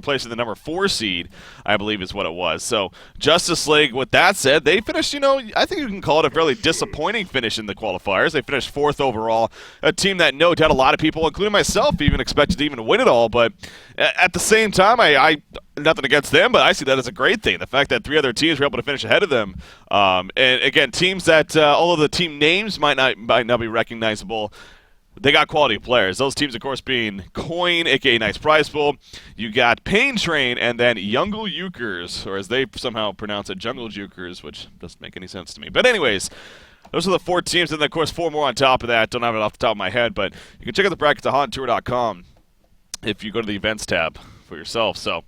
replacing the number 4 seed, I believe is what it was. So Justice League, with that said, they finished, I think you can call it a fairly disappointing finish in the qualifiers. They finished 4th overall, a team that no doubt a lot of people, including myself, even expected to even win it all. But at the same time, I nothing against them, but I see that as a great thing. The fact that 3 other teams were able to finish ahead of them. And again, teams that, although the team names might not be recognizable, they got quality players. Those teams, of course, being Coin, a.k.a. Nice Prize Pool. You got Pain Train, and then Jungle Jukers, or as they somehow pronounce it, Jungle Jukers, which doesn't make any sense to me. But anyways, those are the 4 teams, and then, of course, 4 more on top of that. Don't have it off the top of my head, but you can check out the brackets at HoNTour.com if you go to the events tab for yourself. So,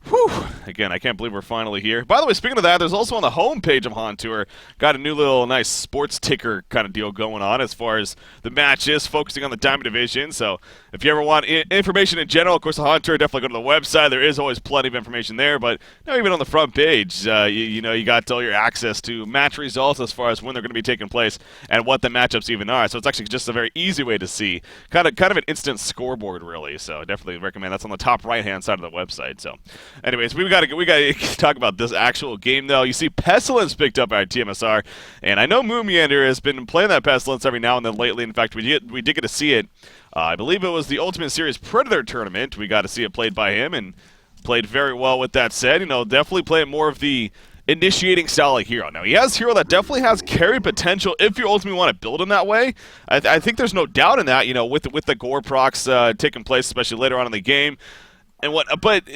whew, again, I can't believe we're finally here. By the way, speaking of that, there's also on the home page of HoN Tour, got a new little nice sports ticker kind of deal going on as far as the matches, focusing on the Diamond Division. So if you ever want information in general, of course, the HoN Tour, definitely go to the website. There is always plenty of information there, but even on the front page, you got all your access to match results as far as when they're going to be taking place and what the matchups even are. So it's actually just a very easy way to see, kind of an instant scoreboard, really. So I definitely recommend that's on the top right-hand side of the website. So anyways, we got to talk about this actual game, though. You see Pestilence picked up by tmsR, and I know Moonmeander has been playing that Pestilence every now and then lately. In fact, we did get to see it. I believe it was the Ultimate Series Predator tournament. We got to see it played by him, and played very well with that said. Definitely playing more of the initiating style like hero. Now, he has hero that definitely has carry potential if you ultimately want to build him that way. I think there's no doubt in that, with the gore procs taking place, especially later on in the game. But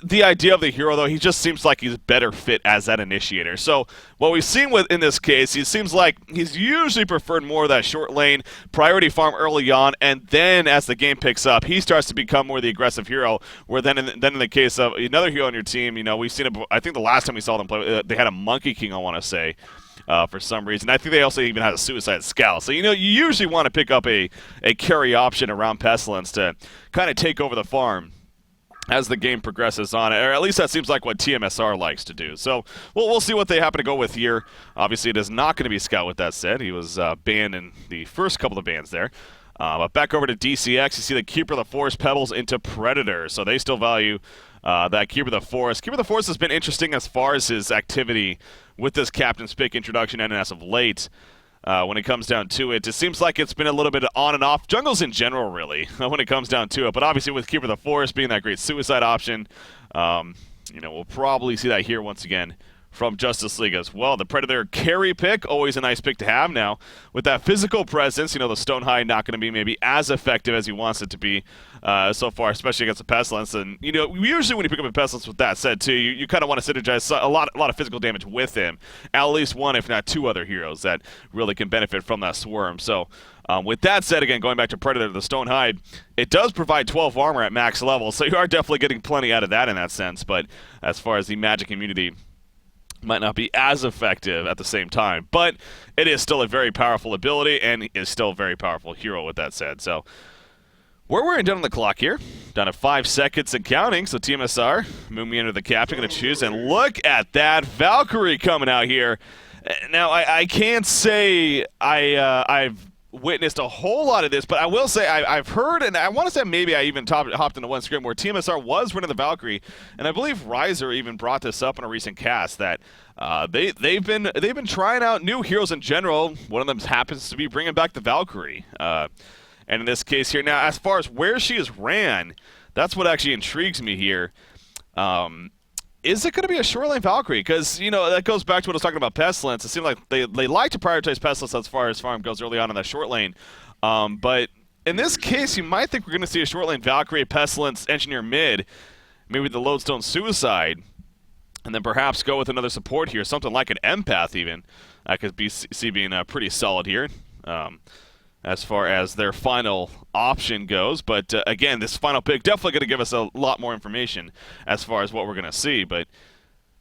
the idea of the hero, though, he just seems like he's better fit as that initiator. So what we've seen in this case, he seems like he's usually preferred more of that short lane, priority farm early on, and then as the game picks up, he starts to become more the aggressive hero, where then in the case of another hero on your team, we've seen it, I think the last time we saw them play, they had a Monkey King, I want to say, for some reason. I think they also even had a Suicide Scout. So, you usually want to pick up a carry option around Pestilence to kind of take over the farm as the game progresses on, or at least that seems like what tmsR likes to do. So we'll see what they happen to go with here. Obviously, it is not going to be Scout with that said. He was banned in the first couple of bans there. But back over to DCX, you see the Keeper of the Forest Pebbles into Predator. So they still value that Keeper of the Forest. Keeper of the Forest has been interesting as far as his activity with this Captain's Pick introduction and as of late. When it comes down to it, it seems like it's been a little bit on and off. Jungles in general, really, when it comes down to it. But obviously with Keeper of the Forest being that great suicide option, we'll probably see that here once again from Justice League as well. The Predator carry pick, always a nice pick to have now. With that physical presence, the Stonehide not going to be maybe as effective as he wants it to be so far, especially against the Pestilence. And, usually when you pick up a Pestilence with that said, too, you kind of want to synergize a lot of physical damage with him. At least one, if not 2 other heroes that really can benefit from that Swarm. So, with that said, again, going back to Predator, the Stonehide, it does provide 12 armor at max level, so you are definitely getting plenty out of that in that sense. But as far as the magic immunity, might not be as effective at the same time, but it is still a very powerful ability and is still a very powerful hero with that said. So we're wearing down on the clock here, down to 5 seconds and counting. So tmsR, Moonmeander the captain, going to choose, and look at that Valkyrie coming out here. Now I can't say I've witnessed a whole lot of this, but I will say I've heard, and I want to say maybe I even hopped into one scrim where tmsR was running the Valkyrie, and I believe Riser even brought this up in a recent cast that they've been trying out new heroes in general. One of them happens to be bringing back the Valkyrie, and in this case here, now as far as where she is ran, that's what actually intrigues me here. Is it going to be a short lane Valkyrie? Because, that goes back to what I was talking about Pestilence. It seems like they like to prioritize Pestilence as far as farm goes early on in that short lane. But in this case, you might think we're going to see a short lane Valkyrie, Pestilence, Engineer mid, maybe the Lodestone Suicide, and then perhaps go with another support here, something like an Empath even. I could see being pretty solid here. As far as their final option goes. But again, this final pick definitely going to give us a lot more information as far as what we're going to see. But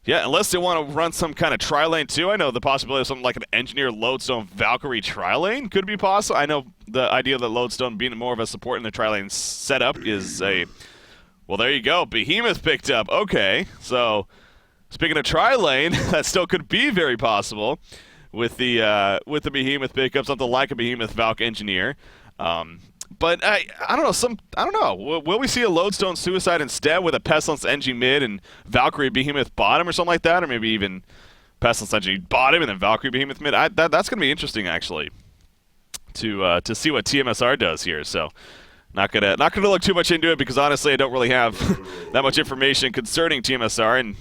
yeah, unless they want to run some kind of tri-lane too. I know the possibility of something like an Engineer Lodestone Valkyrie tri-lane could be possible. I know the idea that Lodestone being more of a support in the tri-lane setup is well, there you go. Behemoth picked up. Okay, so speaking of tri-lane, that still could be very possible. With the Behemoth pickup, something like a Behemoth Valk Engineer. But I don't know. I don't know. Will we see a Lodestone Suicide instead with a Pestilence NG mid and Valkyrie Behemoth bottom or something like that, or maybe even Pestilence NG bottom and then Valkyrie Behemoth mid? That's going to be interesting actually to see what tmsR does here. So not gonna look too much into it because honestly I don't really have that much information concerning tmsR and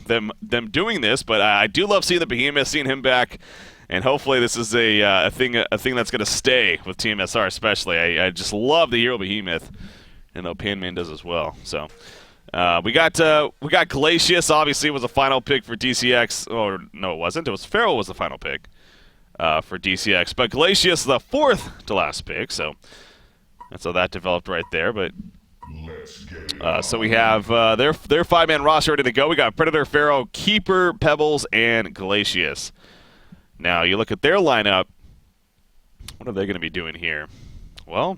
them doing this. But I do love seeing the Behemoth, seeing him back. And hopefully this is a thing that's going to stay with tmsR especially. I just love the hero Behemoth, and though Panman does as well. So we got Glacius. Obviously, was a final pick for DCX. Or no, it wasn't. It was Feral was the final pick for DCX. But Glacius the 4th to last pick. So that's how that developed right there. But so we have their 5-man roster ready to go. We got Predator, Feral, Keeper, Pebbles, and Glacius. Now, you look at their lineup, what are they going to be doing here? Well,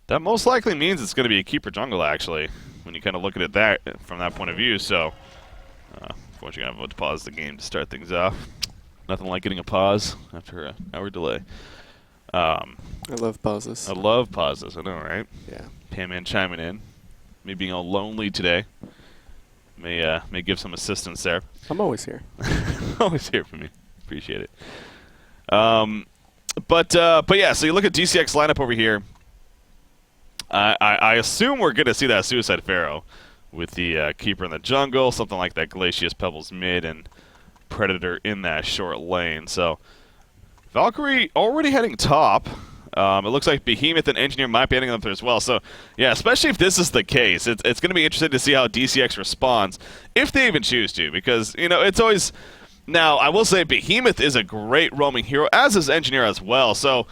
that most likely means it's going to be a Keeper jungle, actually, when you kind of look at it from that point of view. So, unfortunately, I'm going to pause the game to start things off. Nothing like getting a pause after an hour delay. I love pauses. I love pauses, I know, right? Yeah. Panman chiming in. Me being all lonely today. May give some assistance there. I'm always here. Always here for me. Appreciate it. But yeah, so you look at DCX lineup over here. I assume we're going to see that Suicide Pharaoh with the Keeper in the jungle, something like that Glacius, Pebbles mid, and Predator in that short lane. So Valkyrie already heading top. It looks like Behemoth and Engineer might be heading up there as well. So yeah, especially if this is the case, it's going to be interesting to see how DCX responds, if they even choose to, because it's always. Now, I will say Behemoth is a great roaming hero, as is Engineer as well. So,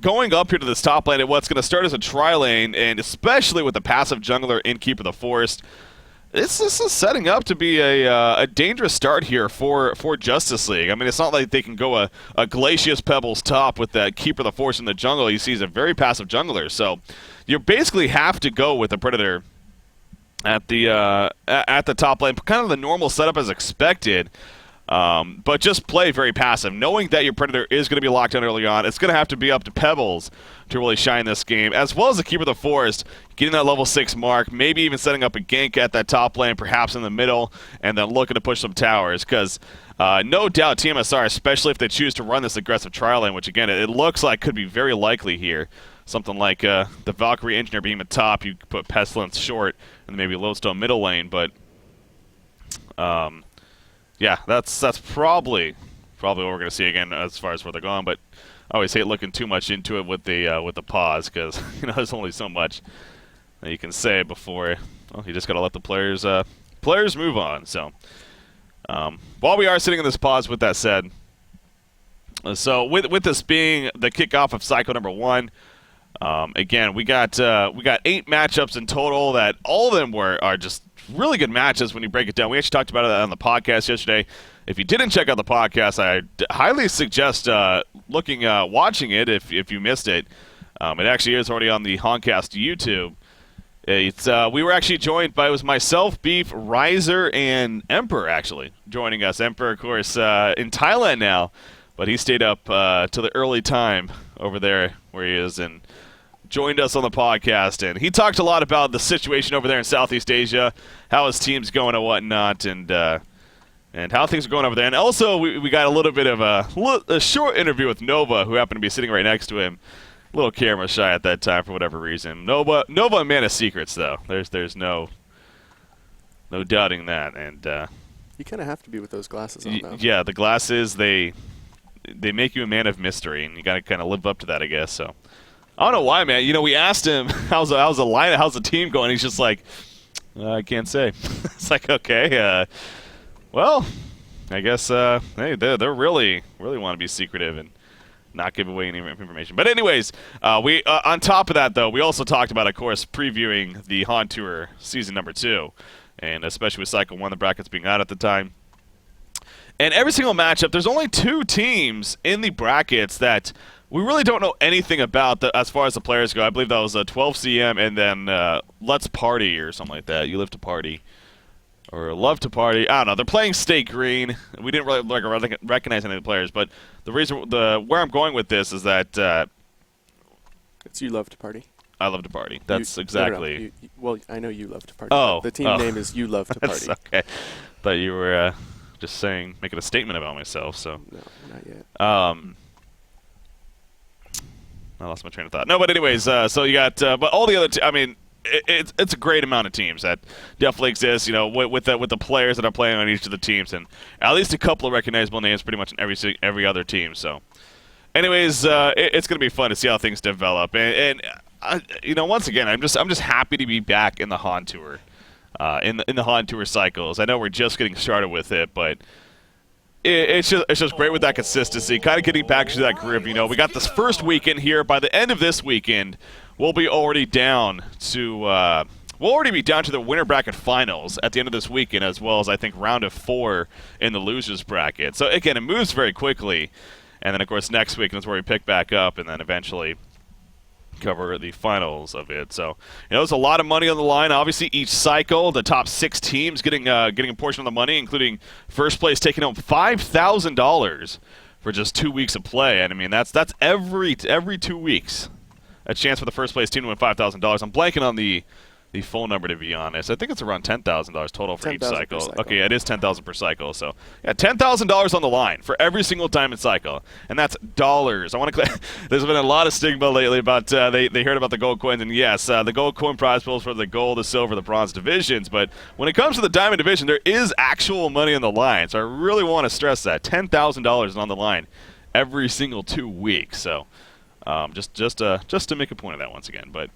going up here to this top lane, what's going to start as a tri-lane, and especially with the passive jungler in Keeper of the Forest, this is setting up to be a dangerous start here for Justice League. I mean, it's not like they can go a Glacius Pebbles top with that Keeper of the Forest in the jungle. You see he's a very passive jungler. So, you basically have to go with the Predator at the top lane. Kind of the normal setup as expected. But just play very passive. Knowing that your Predator is going to be locked down early on, it's going to have to be up to Pebbles to really shine this game, as well as the Keeper of the Forest, getting that level 6 mark, maybe even setting up a gank at that top lane, perhaps in the middle, and then looking to push some towers, because no doubt tmsR, especially if they choose to run this aggressive trial lane, which again, it looks like could be very likely here. Something like the Valkyrie Engineer being at top, you put Pestilence short, and maybe Lodestone middle lane, but yeah, that's probably what we're going to see again as far as where they're going. But I always hate looking too much into it with the pause, because there's only so much that you can say before. Well, you just got to let the players move on. So while we are sitting in this pause, with that said, so with this being the kickoff of cycle number 1, again we got 8 matchups in total that all of them are just really good matches when you break it down. We actually talked about it on the podcast yesterday. If you didn't check out the podcast, I highly suggest watching it if you missed it. It actually is already on the HoNcast YouTube. We were actually joined by, it was myself, Beef, Riser, and Emperor actually joining us. Emperor, of course, in Thailand now, but he stayed up till the early time over there where he is and joined us on the podcast, and he talked a lot about the situation over there in Southeast Asia, how his team's going and whatnot, and how things are going over there. And also, we got a little bit of a short interview with Nova, who happened to be sitting right next to him. A little camera shy at that time for whatever reason. Nova, a man of secrets, though. There's no doubting that. And you kind of have to be with those glasses on, though. Yeah, the glasses, they make you a man of mystery, and you got to kind of live up to that, I guess. So I don't know why, man. We asked him how's the team going. He's just like, I can't say. It's like, okay, well, I guess hey, they really want to be secretive and not give away any information. But anyways, we on top of that, though, we also talked about, of course, previewing the HoN Tour season number 2, and especially with Cycle 1, the brackets being out at the time. And every single matchup, there's only 2 teams in the brackets that we really don't know anything about as far as the players go. I believe that was 12 CM and then Let's Party or something like that. You Live to Party. Or Love to Party. I don't know. They're playing Stay Green. We didn't really recognize any of the players, but the reason, where I'm going with this is that it's You Love to Party. I love to party. That's exactly. No. Well, I know you love to party. Oh. The team name is You Love to Party. That's okay. Thought you were just making a statement about myself. So. No, not yet. I lost my train of thought. No, but anyways, so you got, but all the other, I mean, it's a great amount of teams that definitely exist. You know, with the players that are playing on each of the teams, and at least a couple of recognizable names, pretty much in every other team. So, anyways, it's going to be fun to see how things develop. And you know, once again, I'm just happy to be back in the HoN Tour, in the HoN Tour cycles. I know we're just getting started with it, but. It's just great with that consistency, kind of getting back to that groove. You know, we got this first weekend here. By the end of this weekend, we'll be already down to the winner bracket finals at the end of this weekend, as well as I think round of 4 in the losers bracket. So again, it moves very quickly, and then of course next weekend is where we pick back up, and then eventually cover the finals of it. So, you know, there's a lot of money on the line. Obviously, each cycle, the top 6 teams getting a portion of the money, including first place taking home $5,000 for just 2 weeks of play. And I mean, that's every 2 weeks a chance for the first place team to win $5,000. I'm blanking on the full number, to be honest. I think it's around $10,000 total for each cycle. Okay, yeah, it is $10,000 per cycle. So, yeah, $10,000 on the line for every single diamond cycle, and that's dollars. I want to. There's been a lot of stigma lately about they heard about the gold coins, and yes, the gold coin prize pools for the gold, the silver, the bronze divisions. But when it comes to the diamond division, there is actual money on the line. So I really want to stress that $10,000 is on the line every single 2 weeks. So, just to make a point of that once again, but.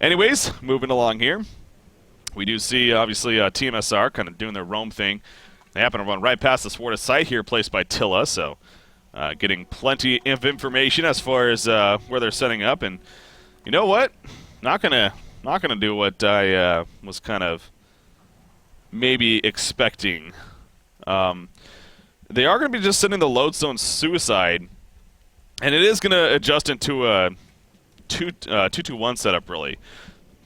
Anyways, moving along here, we do see, obviously, tmsR kind of doing their roam thing. They happen to run right past the Swarta site here, placed by Tilla, so getting plenty of information as far as where they're setting up. And you know what? Not gonna do what I was kind of maybe expecting. They are going to be just sending the Lodestone Suicide, and it is going to adjust into a 2-2-1 setup, really,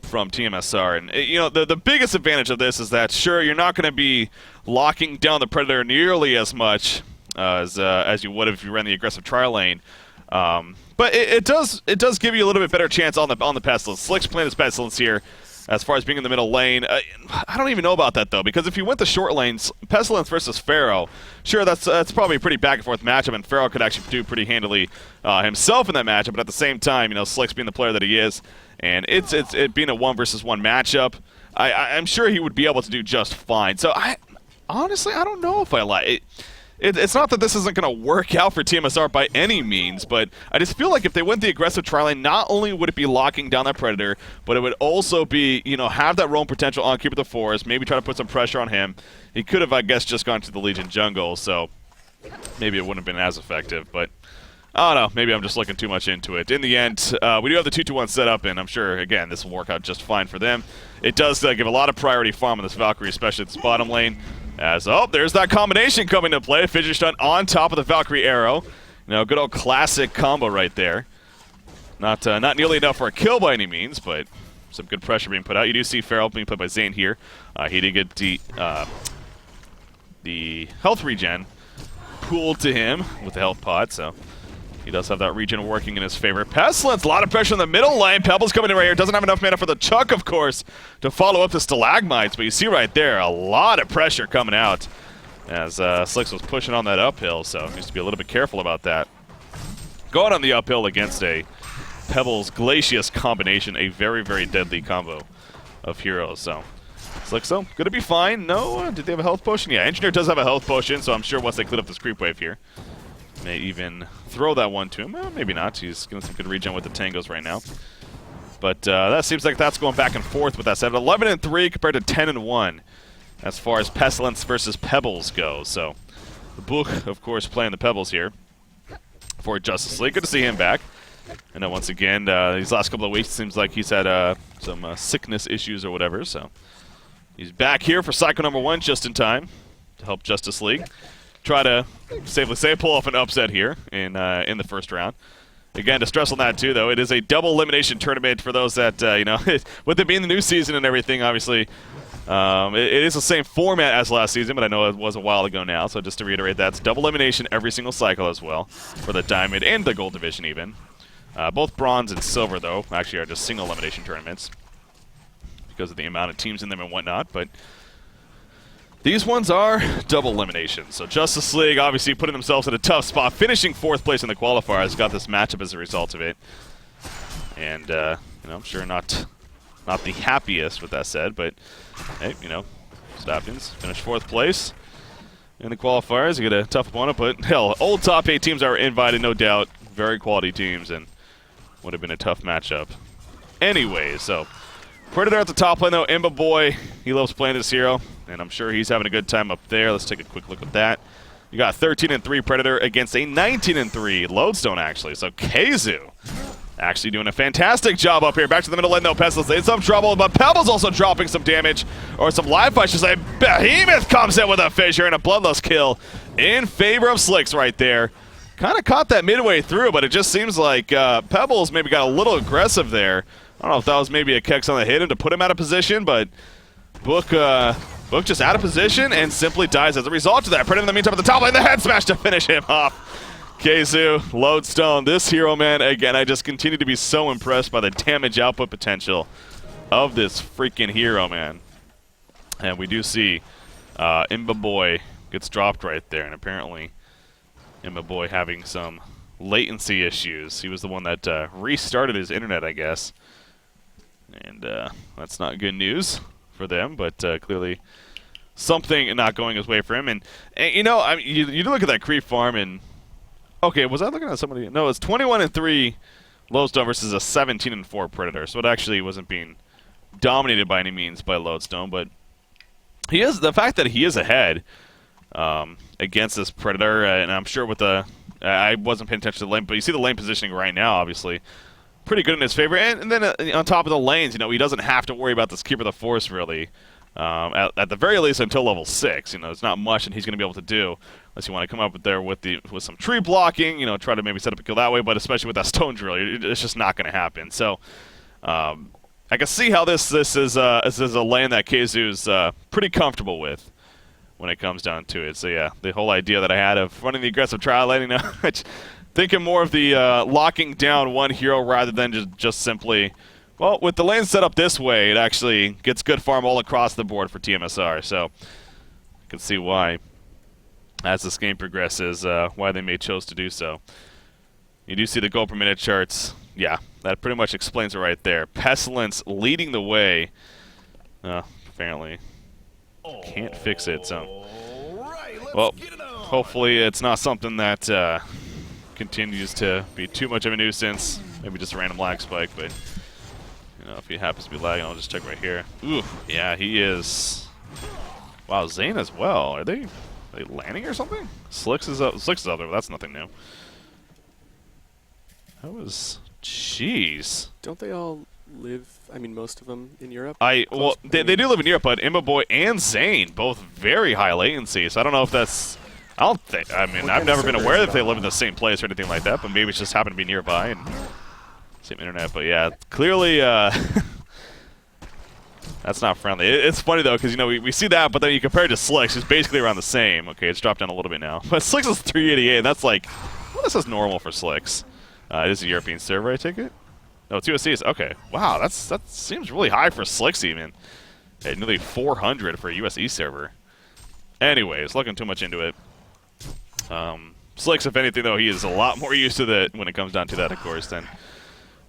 from tmsR. And you know, the biggest advantage of this is that, sure, you're not going to be locking down the Predator nearly as much as you would if you ran the aggressive trial lane, but it does give you a little bit better chance on the Pestilence. Slick's playing his Pestilence here as far as being in the middle lane. I don't even know about that, though, because if you went the short lanes, Pestilence versus Pharaoh, sure, that's probably a pretty back-and-forth matchup, and Pharaoh could actually do pretty handily himself in that matchup, but at the same time, you know, Slick's being the player that he is, and it being a 1-versus-1 matchup, I'm sure he would be able to do just fine. So, honestly, I don't know if I like it. It's not that this isn't going to work out for tmsR by any means, but I just feel like if they went the aggressive tri lane, not only would it be locking down that Predator, but it would also be, you know, have that roam potential on Keeper of the Forest, maybe try to put some pressure on him. He could have, I guess, just gone to the Legion jungle, so maybe it wouldn't have been as effective, but I don't know. Maybe I'm just looking too much into it. In the end, we do have the 2-2-1 set up, and I'm sure, again, this will work out just fine for them. It does give a lot of priority farm on this Valkyrie, especially at this bottom lane. As, there's that combination coming to play. Fidget Stunt on top of the Valkyrie arrow. You know, good old classic combo right there. Not nearly enough for a kill by any means, but some good pressure being put out. You do see Feral being put by Zane here. He did get the health regen pooled to him with the health pod, so he does have that regen working in his favor. Pestilence, a lot of pressure in the middle lane. Pebbles coming in right here. Doesn't have enough mana for the Chuck, of course, to follow up the Stalagmites. But you see right there, a lot of pressure coming out as Slicks was pushing on that uphill. So he needs to be a little bit careful about that. Going on the uphill against a Pebbles Glacius combination, a very, very deadly combo of heroes. So Slickso, going to be fine. No, did they have a health potion? Yeah, Engineer does have a health potion, so I'm sure once they clear up this creep wave here, may even throw that one to him. Well, maybe not. He's getting some good regen with the tangos right now. But that seems like that's going back and forth with that set. 11-3 compared to 10-1 as far as Pestilence versus Pebbles go. So the Book, of course, playing the Pebbles here for Justice League. Good to see him back. And then once again, these last couple of weeks, it seems like he's had some sickness issues or whatever. So he's back here for cycle number 1 just in time to help Justice League try to safely say pull off an upset here in the first round. Again, to stress on that too, though, it is a double elimination tournament for those that you know, with it being the new season and everything. Obviously, it is the same format as last season, but I know it was a while ago now. So just to reiterate, that's double elimination every single cycle as well for the Diamond and the Gold division even. Both bronze and silver, though, actually are just single elimination tournaments because of the amount of teams in them and whatnot. But these ones are double eliminations. So Justice League obviously putting themselves in a tough spot, finishing 4th place in the qualifiers, got this matchup as a result of it. And, you know, I'm sure not the happiest with that said, but, hey, you know, it happens. Finish 4th place in the qualifiers. You get a tough opponent, but, hell, old top 8 teams are invited, no doubt. Very quality teams, and would have been a tough matchup. Anyway, so Predator at the top lane, though. Imba Boy, he loves playing this hero, and I'm sure he's having a good time up there. Let's take a quick look at that. You got 13-3 Predator against a 19-3 Lodestone, actually. So Keizu actually doing a fantastic job up here. Back to the middle lane, though. Pestilence in some trouble, but Pebble's also dropping some damage, or some live fight, I should say. Behemoth comes in with a fissure and a bloodless kill in favor of Slicks right there. Kind of caught that midway through, but it just seems like Pebbles maybe got a little aggressive there. I don't know if that was maybe a Kex on the hit him to put him out of position, but Book just out of position and simply dies as a result of that. Predator in the meantime at the top lane, the head smash to finish him off. Keizu, Lodestone, this hero, man, again, I just continue to be so impressed by the damage output potential of this freaking hero, man. And we do see Imba Boy gets dropped right there, and apparently Imba Boy having some latency issues. He was the one that restarted his internet, I guess. And that's not good news for them, but clearly something not going his way for him. And you know, I mean, you look at that creep farm and okay, was I looking at somebody? No, it's 21-3 Lodestone versus a 17-4 Predator. So it actually wasn't being dominated by any means by Lodestone, but he is the fact that he is ahead against this Predator, and I'm sure with the I wasn't paying attention to the lane, but you see the lane positioning right now, obviously pretty good in his favor. And then on top of the lanes, you know, he doesn't have to worry about this Keeper of the Force really. At the very least until level 6, you know, there's not much that he's going to be able to do unless you want to come up there with some tree blocking, you know, try to maybe set up a kill that way. But especially with that stone drill, it's just not going to happen. So I can see how this is a lane that Keizu's pretty comfortable with when it comes down to it. So yeah, the whole idea that I had of running the aggressive trial lane, you know, thinking more of the locking down one hero rather than just simply. Well, with the lane set up this way, it actually gets good farm all across the board for tmsR, so you can see why, as this game progresses, why they may chose to do so. You do see the goal per minute charts. Yeah, that pretty much explains it right there. Pestilence leading the way. Apparently can't fix it, so. Well, hopefully it's not something that continues to be too much of a nuisance. Maybe just a random lag spike, but you know, if he happens to be lagging, I'll just check right here. Ooh, yeah, he is. Wow, Zane as well. Are they landing or something? Slicks is up there, but that's nothing new. That was, jeez. Don't they all live? I mean, most of them in Europe. Well, they do live in Europe, but Imba Boy and Zane both very high latency. So I don't know if that's. I don't think. I mean, I've never been aware that they live in the same place or anything like that, but maybe it's just happened to be nearby and. Same internet, but yeah, clearly that's not friendly. It's funny though, because you know we see that, but then you compare it to Slicks, who's basically around the same. Okay, it's dropped down a little bit now, but Slicks is 388, and that's like, well, this is normal for Slicks. It is a European server, I take it. No, it's USC. Okay, wow, that seems really high for Slicks even. Hey, nearly 400 for a USE server. Anyways, looking too much into it. Slicks, if anything though, he is a lot more used to that when it comes down to that, of course, than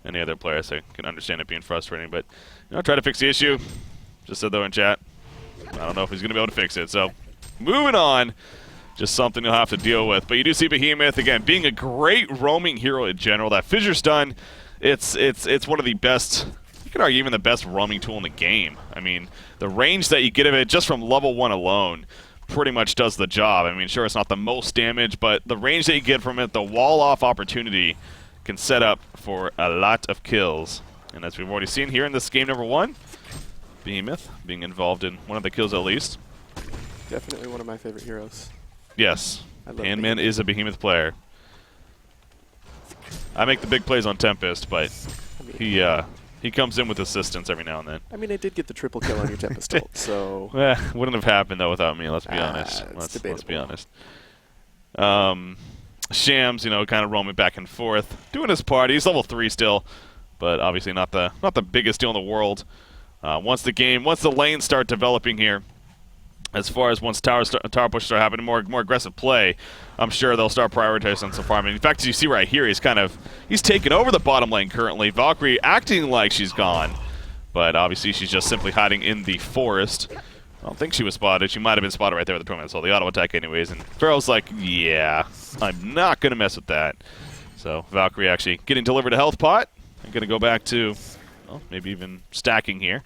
any other player, so I can understand it being frustrating. But, you know, try to fix the issue. Just said, though, in chat. I don't know if he's going to be able to fix it. So, moving on. Just something you'll have to deal with. But you do see Behemoth, again, being a great roaming hero in general. That fissure stun, it's one of the best, you could argue even the best roaming tool in the game. I mean, the range that you get of it just from level 1 alone pretty much does the job. I mean, sure, it's not the most damage, but the range that you get from it, the wall-off opportunity, can set up for a lot of kills. And as we've already seen here in this game number 1, Behemoth being involved in one of the kills at least. Definitely one of my favorite heroes. Yes, Handman is a Behemoth player. I make the big plays on Tempest, but I mean, he comes in with assistance every now and then. I mean, I did get the triple kill on your Tempest ult, so. Wouldn't have happened though without me. Let's be honest. Let's be honest. Shams, you know, kind of roaming back and forth, doing his part. He's level 3 still, but obviously not the biggest deal in the world. Once the lanes start developing here, as far as once tower push start happening, more aggressive play, I'm sure they'll start prioritizing some farming. In fact, as you see right here, he's taken over the bottom lane currently. Valkyrie acting like she's gone, but obviously she's just simply hiding in the forest. I don't think she was spotted. She might have been spotted right there with the Puman, so the auto attack anyways. And Pharaoh's like, yeah, I'm not going to mess with that. So Valkyrie actually getting delivered a health pot. I'm going to go back to, well, maybe even stacking here.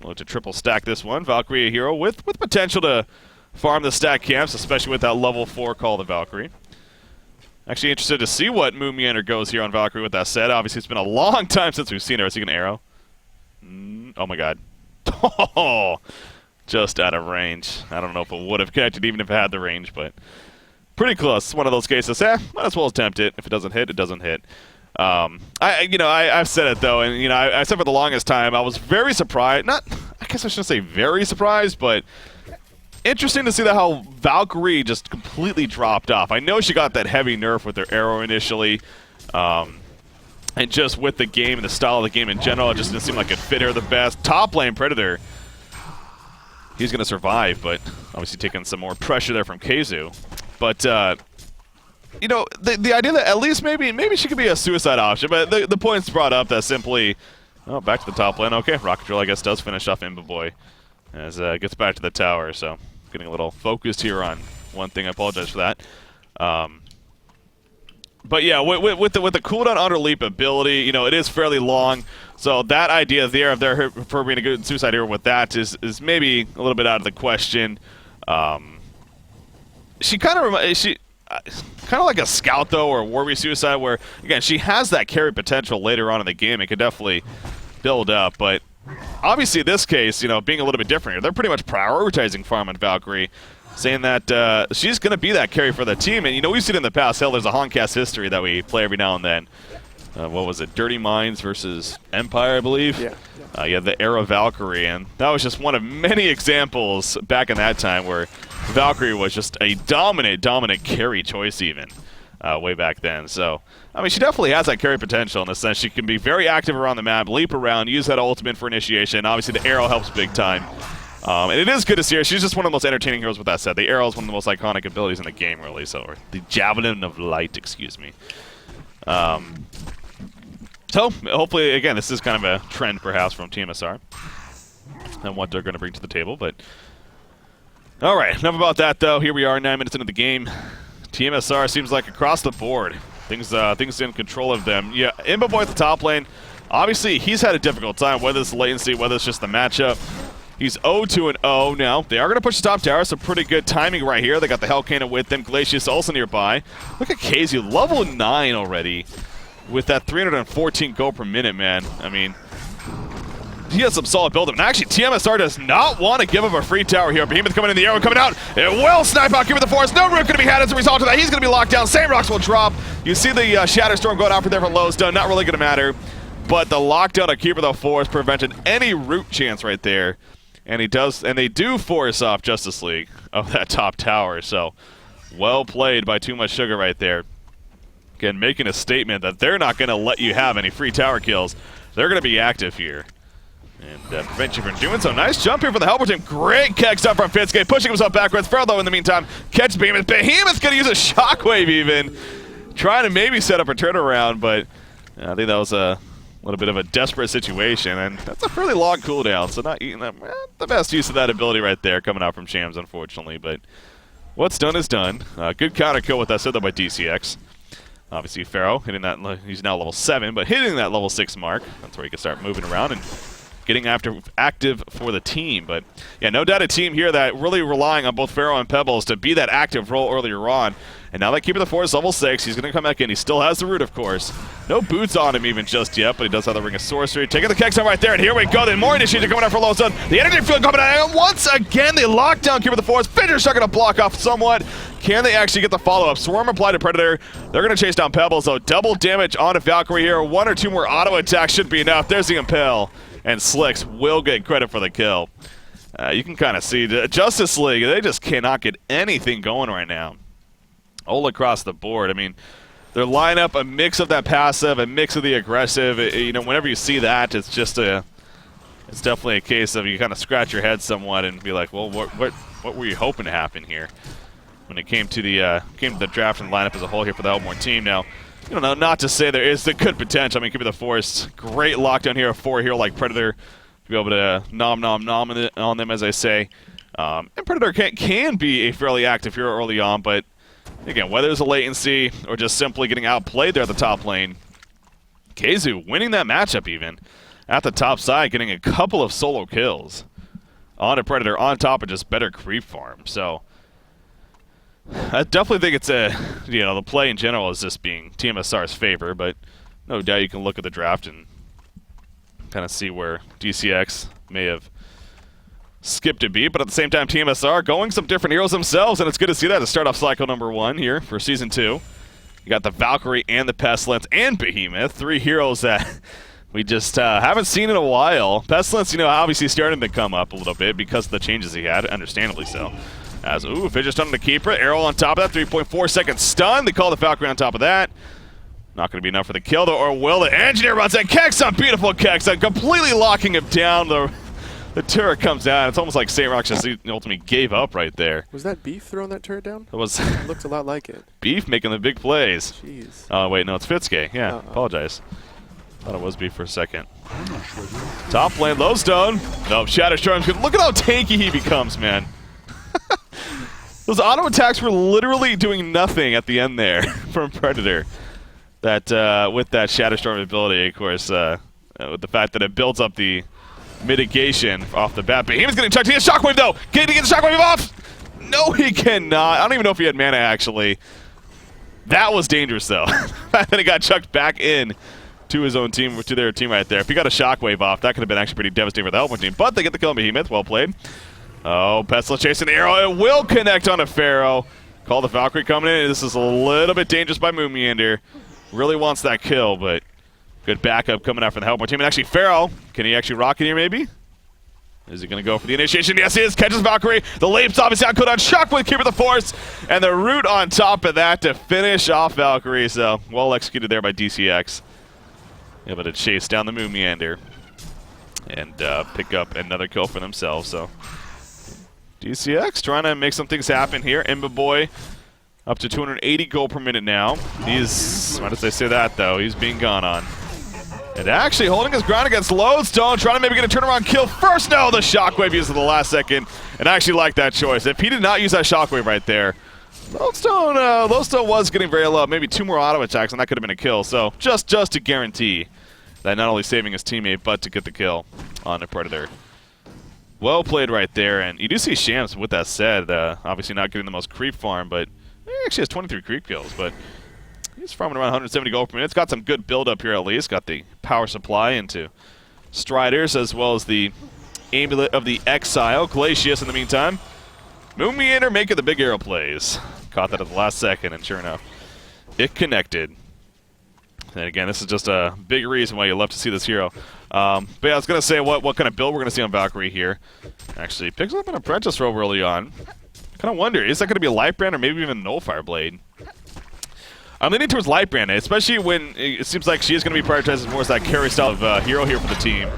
Look to triple stack this one. Valkyrie a hero with potential to farm the stack camps, especially with that level 4 call to Valkyrie. Actually interested to see what Moon Meander goes here on Valkyrie with that said. Obviously it's been a long time since we've seen her. Is he an arrow? Oh my god. Oh, just out of range. I don't know if it would have connected even if it had the range, but pretty close. It's one of those cases. Might as well attempt it. If it doesn't hit, it doesn't hit. I've said it though, and I said for the longest time I was very surprised. I guess I shouldn't say very surprised, but interesting to see that how Valkyrie just completely dropped off. I know she got that heavy nerf with her arrow initially, and just with the game and the style of the game in general, it just didn't seem like it fit her the best. Top lane Predator, he's gonna survive, but obviously taking some more pressure there from Keizu. But the idea that at least maybe she could be a suicide option, but the point's brought up that simply, oh, back to the top lane. Okay, Rocket Drill I guess does finish off Imba Boy as gets back to the tower. So getting a little focused here on one thing. I apologize for that. But yeah, with the cooldown under leap ability, it is fairly long. So that idea there of her being a good suicide hero with that is maybe a little bit out of the question. She kind of like a scout though, or a Warby suicide, where again she has that carry potential later on in the game. It could definitely build up, but obviously in this case, being a little bit different here, they're pretty much prioritizing farm on Valkyrie, saying that she's going to be that carry for the team. And we've seen in the past, hell, there's a HoNcast history that we play every now and then. What was it? Dirty Minds versus Empire, I believe. Yeah. The era Valkyrie, and that was just one of many examples back in that time where Valkyrie was just a dominant carry choice even way back then. So, I mean, she definitely has that carry potential in the sense she can be very active around the map, leap around, use that ultimate for initiation. Obviously, the arrow helps big time. And it is good to see her. She's just one of the most entertaining heroes with that said. The arrow is one of the most iconic abilities in the game, really. So, or the Javelin of Light, excuse me. So, hopefully, again, this is kind of a trend, perhaps, from tmsR and what they're going to bring to the table. But, all right, enough about that, though. Here we are, 9 minutes into the game. tmsR seems like across the board, things in control of them. Yeah, Imba Boy at the top lane. Obviously, he's had a difficult time, whether it's latency, whether it's just the matchup. He's 0-2-0 now. They are going to push the top tower, so pretty good timing right here. They got the Hell Cannon with them. Glacius also nearby. Look at Keizu, level 9 already. With that 314 gold per minute, man. I mean, he has some solid build-up. And actually, tmsR does not want to give him a free tower here. Behemoth coming in the arrow, coming out. It will snipe out, keep the forest. No root going to be had as a result of that. He's going to be locked down. Same rocks will drop. You see the Shatter Storm going out for there for low stun. Not really going to matter. But the lockdown of Keeper of the Forest prevented any root chance right there. And they do force off Justice League of that top tower. So, well played by Too Much Sugar right there. Again, making a statement that they're not going to let you have any free tower kills. They're going to be active here and prevent you from doing so. Nice jump here for the Helper team. Great kicks up from Fitsuke, pushing himself backwards. Farlow in the meantime catch Behemoth. Behemoth's going to use a shockwave even. Trying to maybe set up a turnaround, but I think that was a little bit of a desperate situation, and that's a fairly long cooldown, so not the best use of that ability right there coming out from Shams, unfortunately, but what's done is done. Good counter kill with that said though by DCX. Obviously, Pharaoh hitting that. He's now level 7, but hitting that level 6 mark. That's where he can start moving around and getting active for the team. But yeah, no doubt a team here that really relying on both Pharaoh and Pebbles to be that active role earlier on. And now that Keeper of the Forest level 6, he's going to come back in. He still has the root, of course. No boots on him even just yet, but he does have the Ring of Sorcery. Taking the kicks on right there, and here we go. Then more initiation coming out for low stun. The energy field coming out, and once again, they lock down Keeper of the Forest. Fidget's going to block off somewhat. Can they actually get the follow-up? Swarm applied to Predator. They're going to chase down Pebbles, so double damage on a Valkyrie here. 1 or 2 more auto attacks should be enough. There's the Impale, and Slicks will get credit for the kill. You can kind of see the Justice League, they just cannot get anything going right now. all across the board. I mean, their lineup, a mix of that passive, a mix of the aggressive. You know, whenever you see that, it's just it's definitely a case of you kind of scratch your head somewhat and be like, well, what were you hoping to happen here when it came to the draft and lineup as a whole here for the HoN team? Now, you know, not to say there is the good potential. I mean, could be the Force. Great lockdown here, a 4-hero like Predator, to be able to nom on them, as I say. And Predator can be a fairly active hero early on, but again, whether it's a latency or just simply getting outplayed there at the top lane, Keizu winning that matchup even at the top side, getting a couple of solo kills on a Predator on top of just better creep farm. So I definitely think it's the play in general is just being tmsR's favor, but no doubt you can look at the draft and kind of see where DCX may have skipped a beat, but at the same time, tmsR going some different heroes themselves, and it's good to see that to start off cycle number 1 here for Season 2. You got the Valkyrie and the Pestilence and Behemoth, 3 heroes that we just haven't seen in a while. Pestilence, you know, obviously starting to come up a little bit because of the changes he had, understandably so. As, Fidget Stun on the Keeper, Arrow on top of that, 3.4-second stun. They call the Valkyrie on top of that. Not going to be enough for the kill, though, or will the Engineer runs that Kexon, beautiful Kexon, completely locking him down. The turret comes out. It's almost like St. Rock just ultimately gave up right there. Was that Beef throwing that turret down? It was. It looked a lot like it. Beef making the big plays. Jeez. Oh, wait, no, it's Fitsuke. Yeah, apologize. Thought it was Beef for a second. Top lane, Lowstone. Nope, Shadow Storm's good. Look at how tanky he becomes, man. Those auto attacks were literally doing nothing at the end there from Predator. That with that Shadow Storm ability, of course, with the fact that it builds up the mitigation off the bat. Behemoth's getting chucked. He has Shockwave, though. Can he get the Shockwave off? No, he cannot. I don't even know if he had mana, actually. That was dangerous, though. Then he got chucked back in to his own team, to their team right there. If he got a Shockwave off, that could have been actually pretty devastating for the HoN team. But they get the kill on Behemoth. Well played. Oh, Pestilence chasing the arrow. It will connect on a Pharaoh. Call the Valkyrie coming in. This is a little bit dangerous by Moon Meander. Really wants that kill, but good backup coming out from the HoN team. And actually, Pharaoh, can he actually rock it here maybe? Is he going to go for the initiation? Yes, he is. Catches Valkyrie. The Leap's obviously on cooldown. Shockwave, Keeper the Force. And the root on top of that to finish off Valkyrie. So, well executed there by DCX. Able to chase down the Moon Meander and pick up another kill for themselves. So, DCX trying to make some things happen here. Imba Boy up to 280 gold per minute now. He's, why did I say that though? He's being gone on. And actually holding his ground against Lodestone, trying to maybe get a turnaround kill first. No, the Shockwave used at the last second. And I actually like that choice. If he did not use that Shockwave right there, Lodestone was getting very low. Maybe 2 more auto attacks and that could have been a kill. So just to guarantee that not only saving his teammate, but to get the kill on the Predator. Well played right there, and you do see Shams, with that said, obviously not getting the most creep farm, but he actually has 23 creep kills, but he's farming around 170 gold per minute. It's got some good build-up here at least. Got the power supply into Striders, as well as the Amulet of the Exile. Glacius in the meantime. Moon Meander making the big arrow plays. Caught that at the last second, and sure enough, it connected. And again, this is just a big reason why you love to see this hero. But yeah, I was going to say what kind of build we're going to see on Valkyrie here. Actually, picks up an Apprentice robe early on. Kind of wonder, is that going to be a Lightbrand or maybe even a Nullfire Blade? I'm leaning towards Lightbrand, especially when it seems like she is going to be prioritized more as that carry style of hero here for the team.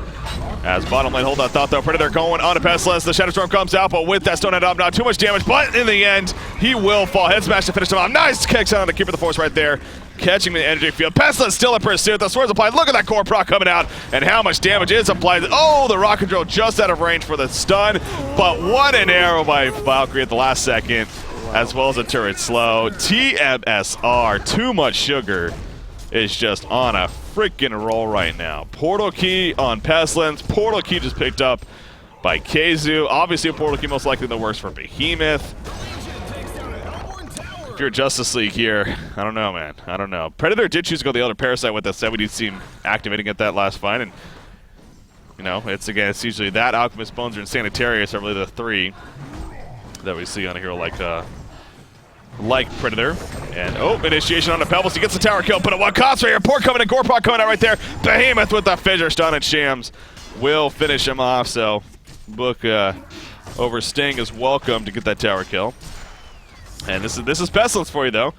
As bottom lane, hold that thought though. Predator going on to Pestilence. The Shadow Storm comes out, but with that stone head up, not too much damage. But in the end, he will fall. Head smash to finish him off. Nice kicks out on the Keeper of the Force right there. Catching the energy field. Pestilence still in pursuit. The sword's applied. Look at that core proc coming out. And how much damage is applied. Oh, the rocket drill just out of range for the stun. But what an arrow by Valkyrie at the last second. As well as a turret slow. tmsR, too much sugar, is just on a freaking roll right now. Portal key on Pestilence. Portal key just picked up by Keizu. Obviously a portal key most likely that works for Behemoth. If you're Justice League here, I don't know, man. I don't know. Predator did choose to go the Elder Parasite with us. That we did see him activating at that last fight. And, you know, it's usually that, Alchemist, Bones, and Sanitarius are really the 3 that we see on a hero like Predator. And, initiation on the Pebbles. He gets the tower kill, but at what cost right here? Port coming in, Gorpok coming out right there. Behemoth with the fissure stun, and Shams will finish him off. So, Book over Sting is welcome to get that tower kill. And this is Pestilence for you, though.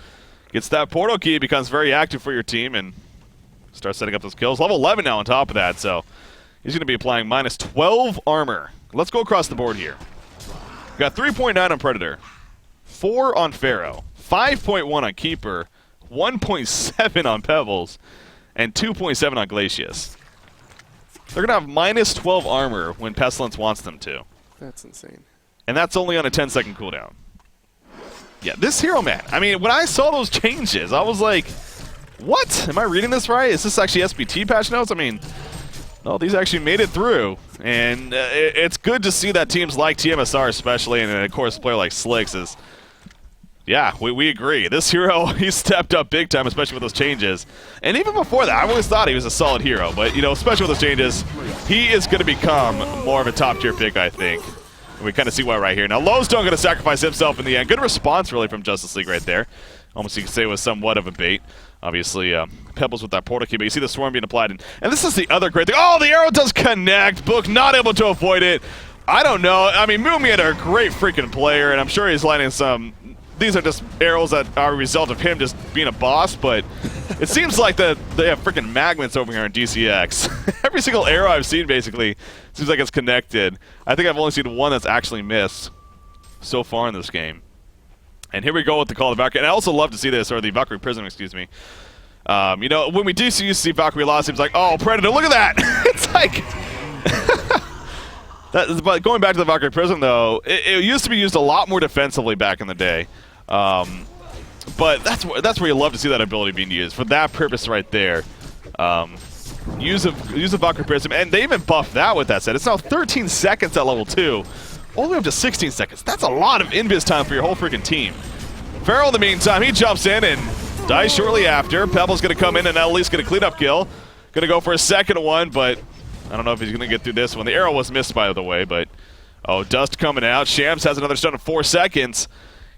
Gets that portal key, becomes very active for your team, and starts setting up those kills. Level 11 now on top of that, so he's going to be applying minus 12 armor. Let's go across the board here. We've got 3.9 on Predator, 4 on Pharaoh, 5.1 on Keeper, 1.7 on Pebbles, and 2.7 on Glacius. They're going to have minus 12 armor when Pestilence wants them to. That's insane. And that's only on a 10-second cooldown. Yeah, this hero, man. I mean, when I saw those changes, I was like, what? Am I reading this right? Is this actually SBT patch notes? I mean, no, these actually made it through. And it's good to see that teams like tmsR especially, and of course a player like Slicks is, yeah, we agree. This hero, he stepped up big time, especially with those changes. And even before that, I always thought he was a solid hero. But, you know, especially with those changes, he is going to become more of a top-tier pick, I think. We kind of see why right here. Now, Lowstone going to sacrifice himself in the end. Good response, really, from Justice League right there. Almost you could say it was somewhat of a bait. Obviously, Pebbles with that portal key, but you see the swarm being applied. And this is the other great thing. Oh, the arrow does connect. Book not able to avoid it. I don't know. I mean, Moomian, a great freaking player, and I'm sure he's landing some... These are just arrows that are a result of him just being a boss, but it seems like they have freaking magnets over here in DCX. Every single arrow I've seen, basically, seems like it's connected. I think I've only seen one that's actually missed so far in this game. And here we go with the Call of Valkyrie. And I also love to see this, or the Valkyrie Prism, excuse me. You know, when we do see Valkyrie lost, it seems like, oh, Predator, look at that! It's like... But going back to the Valkyrie Prism, though, it used to be used a lot more defensively back in the day. But that's where you love to see that ability being used for that purpose right there. Use of Valkyrie Prism, and they even buffed that with that set. It's now 13 seconds at level 2, all the way up to 16 seconds. That's a lot of invis time for your whole freaking team. Pharaoh, in the meantime, he jumps in and dies shortly after. Pebble's going to come in and at least get a cleanup kill. Going to go for a second one, but I don't know if he's going to get through this one. The arrow was missed, by the way, but... Oh, Dust coming out. Shams has another stun in 4 seconds.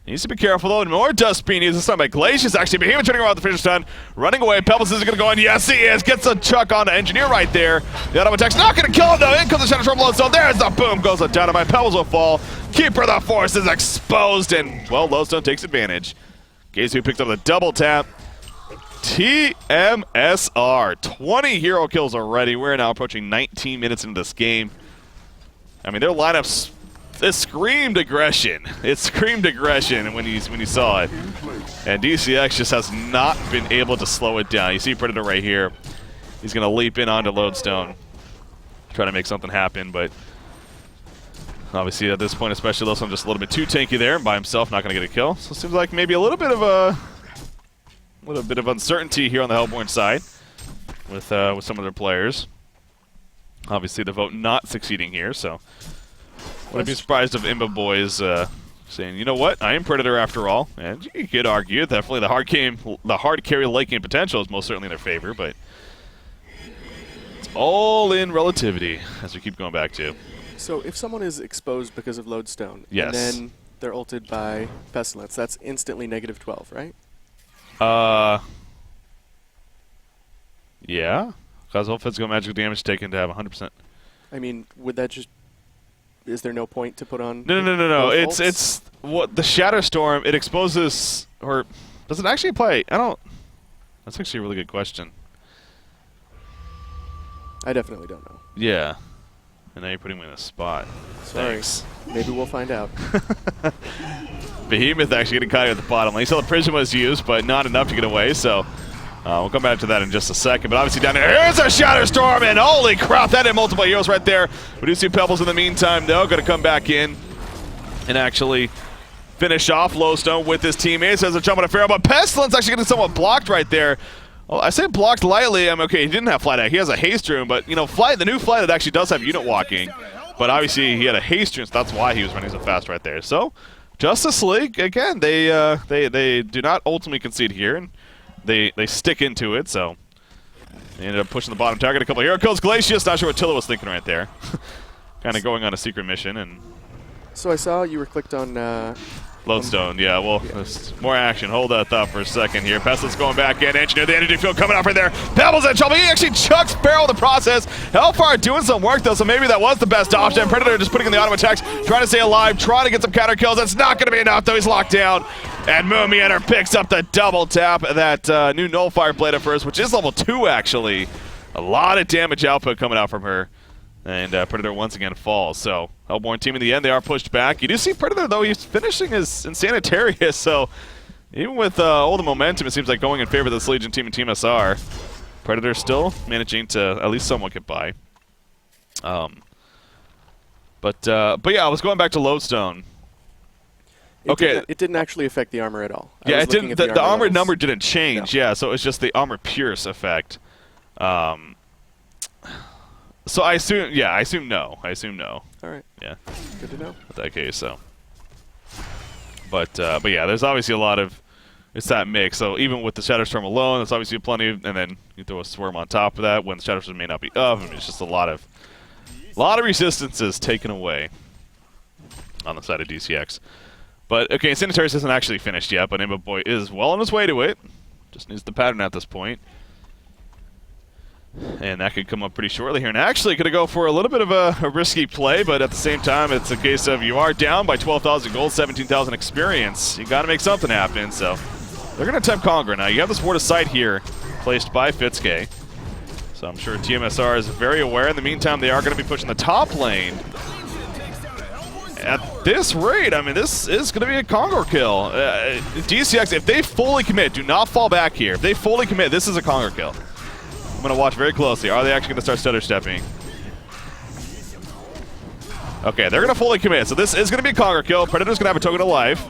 He needs to be careful, though. More Dust being used this time by Glacius, actually. Behemoth turning around the finisher stun. Running away. Pebbles is going to go in. Yes, he is. Gets a chuck on the Engineer right there. The auto attack's not going to kill him, though. In comes the Shadow Storm Lodestone. There's the boom. Goes the Dynamite. Pebbles will fall. Keeper the Force is exposed, and, well, Lodestone takes advantage. Gazu picked up the double tap. tmsR. 20 hero kills already. We're now approaching 19 minutes into this game. I mean, their lineups, it screamed aggression. It screamed aggression when you saw it. And DCX just has not been able to slow it down. You see Predator right here. He's going to leap in onto Lodestone, try to make something happen, but obviously at this point, especially Lodestone just a little bit too tanky there, and by himself not going to get a kill. So it seems like maybe a little bit of uncertainty here on the Hellborn side with some of their players. Obviously, the vote not succeeding here, so wouldn't be surprised if Imba Boys saying, you know what, I am Predator after all. And you could argue, definitely the hard carry late game potential is most certainly in their favor, but it's all in relativity, as we keep going back to. So if someone is exposed because of Lodestone, yes, and then they're ulted by Pestilence, that's instantly negative 12, right? Yeah. Cause all physical magical damage taken to have 100%. I mean, would that just... Is there no point to put on... No. It's what the Shatter Storm, it exposes... Or does it actually apply? I don't... That's actually a really good question. I definitely don't know. Yeah. And now you're putting me in a spot. Sorry. Thanks. Maybe we'll find out. Behemoth actually getting caught at the bottom lane. You saw the Prism was used, but not enough to get away, so... we'll come back to that in just a second, but obviously down there, here's a Shatter Storm, and holy crap, that hit multiple heroes right there. We do see Pebbles in the meantime, though, going to come back in and actually finish off Lowstone with his teammates as they're jumping to Pharaoh, but Pestilence actually getting somewhat blocked right there. Well, I say blocked lightly. I'm okay, he didn't have Flight Act. He has a Haste Rune, but, you know, the new Flight Act actually does have unit walking, but obviously he had a Haste Rune, so that's why he was running so fast right there. So, Justice League, again, they do not ultimately concede here, and they stick into it, so they ended up pushing the bottom target. A couple of hero kills. Glacius, not sure what Tilla was thinking right there. Kind of going on a secret mission. And so I saw you were clicked on Lodestone, yeah, well, there's more action. Hold that thought for a second here. Pestilence going back in. Engineer, the energy field coming up right there. Pebbles in trouble. He actually chucks Barrel in the process. Hellfire doing some work, though, so maybe that was the best option. Predator just putting in the auto attacks, trying to stay alive, trying to get some counter kills. That's not going to be enough, though. He's locked down. And Moomiander picks up the double tap. That new Nullfire Blade at first, which is level 2, actually. A lot of damage output coming out from her. And Predator once again falls. So, Hellborn team in the end, they are pushed back. You do see Predator, though, he's finishing his Insanitarius. So, even with all the momentum, it seems like going in favor of this Legion team and tmsR. Predator still managing to at least somewhat get by. But yeah, I was going back to Lodestone. It didn't actually affect the armor at all. Yeah, it didn't. The armor number didn't change. No. Yeah, so it's just the armor pierce effect. So I assume, yeah, I assume no. All right. Yeah. Good to know. In that case, so. But yeah, there's obviously a lot of, it's that mix. So even with the Shatterstorm alone, there's obviously plenty of, and then you throw a Swarm on top of that when the Shatterstorm may not be up. I mean, it's just a lot of resistances taken away on the side of DCX. But okay, Sanitarius isn't actually finished yet, but Imba Boy is well on his way to it. Just needs the pattern at this point. And that could come up pretty shortly here. And actually, going to go for a little bit of a risky play, but at the same time, it's a case of you are down by 12,000 gold, 17,000 experience. You got to make something happen. So they're going to attempt Conqueror. Now, you have this Ward of Sight here, placed by Fitzke. So I'm sure tmsR is very aware. In the meantime, they are going to be pushing the top lane. At this rate, I mean, this is going to be a Conqueror kill. DCX, if they fully commit, do not fall back here. If they fully commit, this is a Conqueror kill. I'm going to watch very closely. Are they actually going to start stutter stepping? Okay, they're going to fully commit. So this is going to be a Conqueror kill. Predator's going to have a token of life.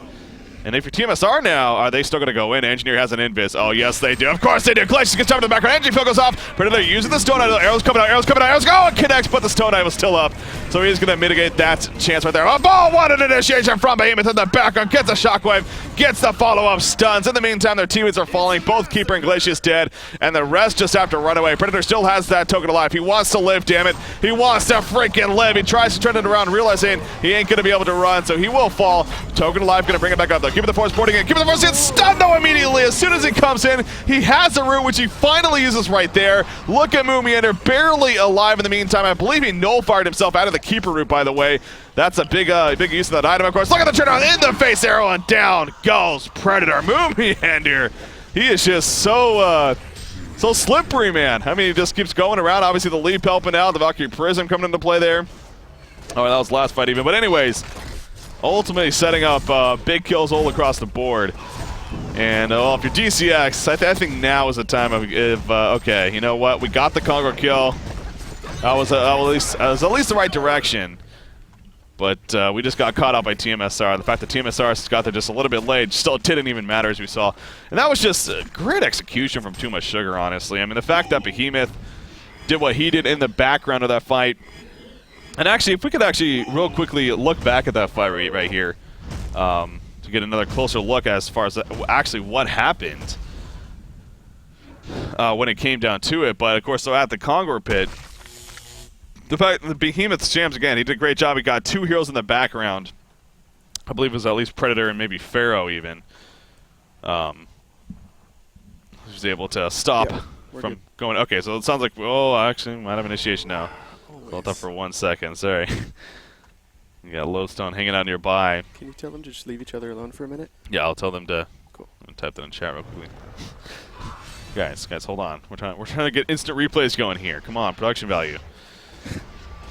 And if you're tmsR now, are they still going to go in? Engineer has an invis. Oh, yes, they do. Of course they do. Glacius gets jumped in the background. Energy field goes off. Predator using the Stone Idol. Arrows coming out. Arrows coming out. Arrows go. It connects, but the Stone Idol is still up. So he's going to mitigate that chance right there. Oh, ball one, an initiation from Behemoth in the background. Gets a shockwave. Gets the follow-up stuns. In the meantime, their teammates are falling. Both Keeper and Glacius dead. And the rest just have to run away. Predator still has that token of life. He wants to live, damn it. He wants to freaking live. He tries to turn it around, realizing he ain't going to be able to run. So he will fall. Token of life going to bring it back up, though. Keeper the Force boarding it. Keeper the Force gets stunned, though, immediately. As soon as he comes in, he has a root, which he finally uses right there. Look at Moomiander, barely alive in the meantime. I believe he null-fired himself out of the Keeper root, by the way. That's a big use of that item, of course. Look at the turnaround in the face arrow, and down goes Predator. Moomiander, he is just so slippery, man. I mean, he just keeps going around. Obviously, the leap helping out. The Valkyrie Prism coming into play there. Oh, that was the last fight even. But anyways, ultimately setting up big kills all across the board. And if you're DCX, I think now is the time of okay, you know what? We got the Conqueror kill. That was at least the right direction. But we just got caught out by tmsR. The fact that tmsR got there just a little bit late still didn't even matter, as we saw. And that was just great execution from Too Much Sugar, honestly. I mean, the fact that Behemoth did what he did in the background of that fight. And actually, if we could actually real quickly look back at that fight right here to get another closer look as far as actually what happened when it came down to it. But, of course, so at the Conqueror pit, the fact that the Behemoth jams again, he did a great job. He got two heroes in the background. I believe it was at least Predator and maybe Pharaoh even. He was able to stop from going. Okay, so it sounds like, oh, actually, might have initiation now. Hold up for 1 second, sorry. You got Lodestone hanging out nearby. Can you tell them to just leave each other alone for a minute? Yeah, I'll tell them to. Cool. I'm gonna type that in chat real quickly. Guys, hold on. We're trying to get instant replays going here. Come on, production value.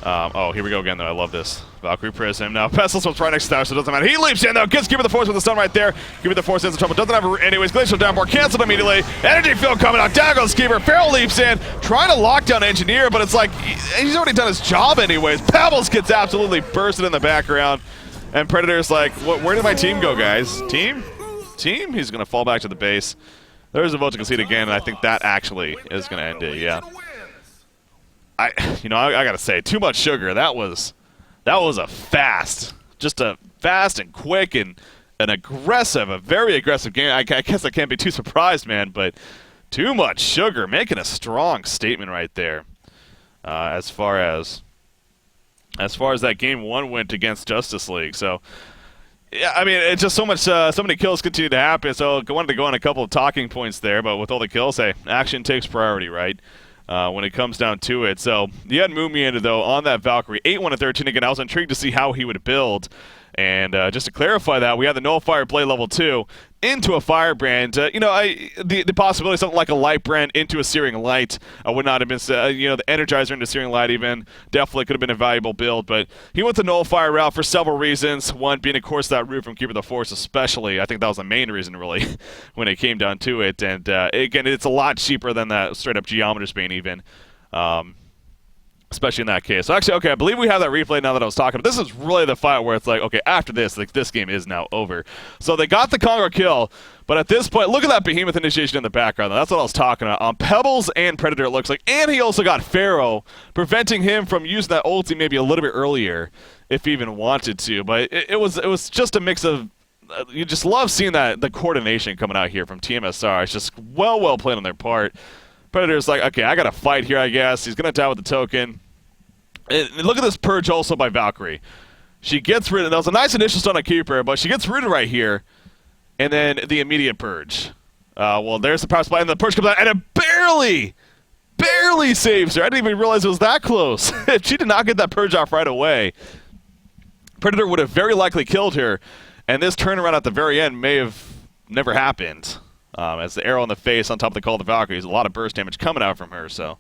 Oh, here we go again, though. I love this. Valkyrie Prism. Now, Pestilence was right next to that, so it doesn't matter. He leaps in, though. Gets Give Me the Force with the stun right there. Give Me the Force is in trouble. Doesn't have a anyways. Glacial Downpour canceled immediately. Energy field coming out. Down goes Keeper. Pharaoh leaps in. Trying to lock down Engineer, but it's like he's already done his job anyways. Pebbles gets absolutely bursted in the background. And Predator's like, where did my team go, guys? Team? He's going to fall back to the base. There's a vote to concede again, and I think that actually is going to end it, yeah. I gotta say, Too Much Sugar. That was a fast and quick and an aggressive, a very aggressive game. I guess I can't be too surprised, man. But Too Much Sugar making a strong statement right there. As far as that game one went against Justice League. So Yeah, I mean, it's just so much. So many kills continue to happen. So I wanted to go on a couple of talking points there, but with all the kills, hey, action takes priority, right? When it comes down to it. So you had Mumian though on that Valkyrie, 8-1-13. Again, I was intrigued to see how he would build. And just to clarify that, we had the Nullifier Blade level 2 into a Firebrand. The possibility of something like a Light Brand into a Searing Light would not have been, the Energizer into Searing Light even definitely could have been a valuable build. But he went the Nullifier route for several reasons. One being, of course, that root from Keeper of the Force especially. I think that was the main reason, really, when it came down to it. And again, it's a lot cheaper than that straight-up Geometer's Bane even. Especially in that case. So actually, okay, I believe we have that replay now that I was talking about. This is really the fight where it's like, okay, after this, like, this game is now over. So they got the Conquer kill, but at this point, look at that Behemoth initiation in the background. That's what I was talking about. On Pebbles and Predator, it looks like. And he also got Pharaoh, preventing him from using that ulti maybe a little bit earlier, if he even wanted to. But it was just a mix of... you just love seeing the coordination coming out here from tmsR. It's just well played on their part. Predator's like, okay, I got to fight here, I guess. He's going to die with the token. And look at this purge also by Valkyrie. She gets rid of... that was a nice initial stun on Keeper, but she gets rooted right here. And then the immediate purge. Well, there's the power supply, and the purge comes out, and it barely saves her. I didn't even realize it was that close. If she did not get that purge off right away, Predator would have very likely killed her, and this turnaround at the very end may have never happened. As the arrow in the face on top of the Call of the Valkyrie, there's a lot of burst damage coming out from her, so...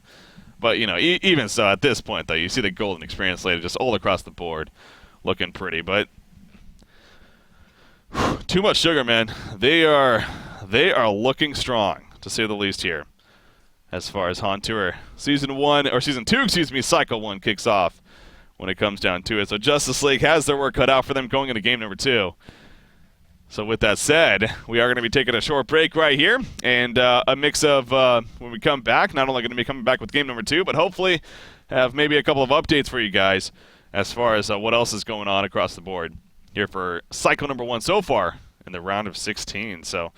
but, even so, at this point, though, you see the golden experience later just all across the board looking pretty. But too much sugar, man. They are looking strong, to say the least here, as far as HoN Tour Season 1, or Season 2, excuse me, Cycle 1 kicks off when it comes down to it. So Justice League has their work cut out for them going into game number 2. So with that said, we are going to be taking a short break right here, and a mix of, when we come back, not only going to be coming back with game number 2, but hopefully have maybe a couple of updates for you guys as far as what else is going on across the board here for cycle number 1 so far in the round of 16. So,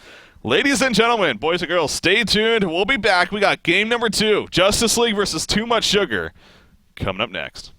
ladies and gentlemen, boys and girls, stay tuned. We'll be back. We got game number 2, Justice League versus Too Much Sugar, coming up next.